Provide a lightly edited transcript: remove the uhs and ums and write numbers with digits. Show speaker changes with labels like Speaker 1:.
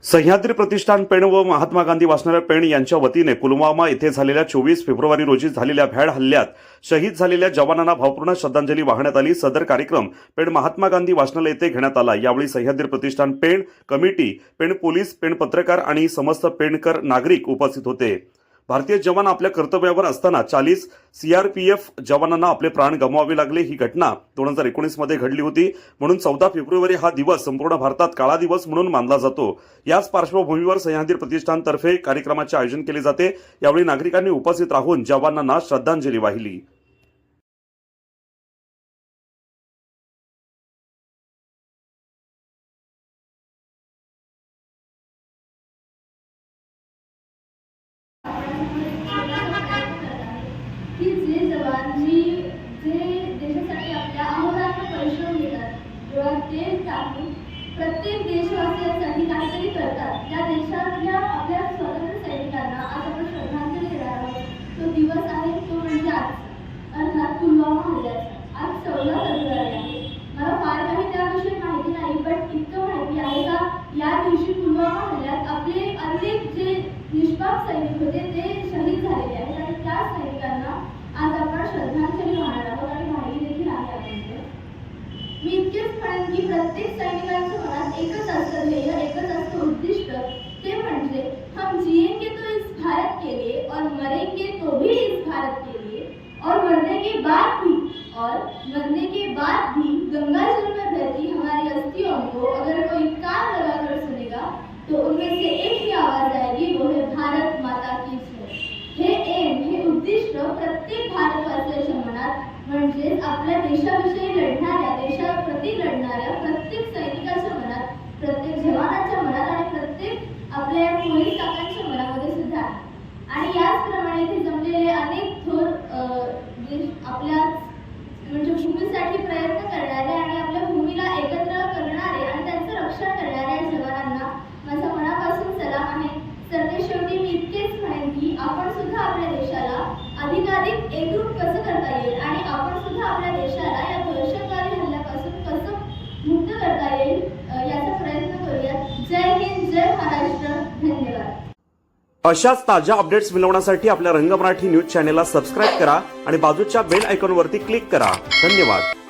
Speaker 1: सह्याद्री प्रतिष्ठान पेण व महात्मा गांधी वाचनालय पेण यांच्या वतीने पुलवामा येथे झालेल्या 24 फेब्रुवारी रोजी झालेल्या भ्याड हल्ल्यात शहीद झालेल्या जवानांना भावपूर्ण श्रद्धांजली वाहण्यात आली। सदर कार्यक्रम पेण महात्मा गांधी वाचनालय येथे घेण्यात आला। यावेळी सह्याद्री प्रतिष्ठान पेण कमिटी, पेण पोलीस, पेण पत्रकार आणि समस्त पेणकर नागरिक उपस्थित होते। भारतीय जवान आपल्या कर्तव्यावर असताना 40 सीआरपीएफ जवानांना आपले प्राण गमवावे लागले। ही घटना 2019 मध्ये घडली होती, म्हणून 14 फेब्रुवारी हा दिवस संपूर्ण भारतात काळा दिवस म्हणून मानला जातो। याच पार्श्वभूमीवर सह्याद्री प्रतिष्ठानतर्फे कार्यक्रमाचे आयोजन केले जाते। यावेळी नागरिकांनी उपस्थित राहून जवानांना श्रद्धांजली वाहिली।
Speaker 2: की जे जवान जे देशासाठी आपल्या अहोरात्र परिश्रम घेतात, डोळ्यात तेल टाकून प्रत्येक देशवासियांसाठी काहीतरी करतात, त्या देशातल्या आपल्या स्वातंत्र्य सैनिकांना आज आपण श्रद्धांजली देणार आहोत। तो दिवस आहे तो म्हणजे आज अर्थात पुलवामा हल्ल्याचा। आज 14 फेब्रुवारी आहे। मला फार काही त्याविषयी माहिती नाही, पण इतकं माहिती आहे का या दिवशी पुलवामा हल्ल्यात आपले अनेक जे निष्पाप सैनिक होते ते शहीद झालेले आहेत आणि त्या सैनिकांना आज आपण श्रद्धांजली वाहणार आहोत आणि वाहिली देखील आहे आपण। मी इतकेच म्हणेन की प्रत्येक सैनिकांच्या मनात एकच असतं ध्येय, एकच असतं उद्दिष्ट, ते म्हणजे हम जिएंगे तो इस भारत के लिए और मरेंगे तो भी इस भारत के लिए और मरने के बाद भी गंगा जल में बहती हमारी अस्थियों को अगर कोई कान लगाकर सुनेगा तो उनमें से एक ही आवाज आएगी, वो है भारत माता की जय। हे एम, हे उद्दिष्ट प्रत्येक भारतवासियाच्या मनात म्हणजेच आपल्या देशाविषयी लढणाऱ्या, देशाप्रती लढणाऱ्या प्रत्येक सैनिकाच्या मनात, प्रत्येक जवानाच्या मनात आणि प्रत्येक आपल्या पोलीस काकांच्या मनामध्ये सुद्धा आहे। आणि याचप्रमाणे इथे जमलेले अनेक थोर आपल्या म्हणजे भूमीसाठी प्रयत्न करणारे आणि आपल्या भूमीला एकत्र करणारे आणि त्यांचं रक्षण करणाऱ्या जवानांना माझ्या मनापासून सलाम आहे। सरतेशेवटी मी इतकेच म्हणेन की आपण सुद्धा आपल्या देशाला अधिकाधिक एकरूप कसं करता येईल आणि आपण सुद्धा आपल्या देशाला या दहशतवादी हल्ल्यापासून कसं मुक्त करता येईल याचा प्रयत्न करूयात। जय हिंद, जय महाराष्ट्र, धन्यवाद।
Speaker 1: अशाच ताज्या अपडेट्स मिळवण्यासाठी आपल्या रंग मराठी न्यूज चॅनेलला सबस्क्राइब करा आणि बाजूच्या बेल आयकॉनवरती क्लिक करा। धन्यवाद।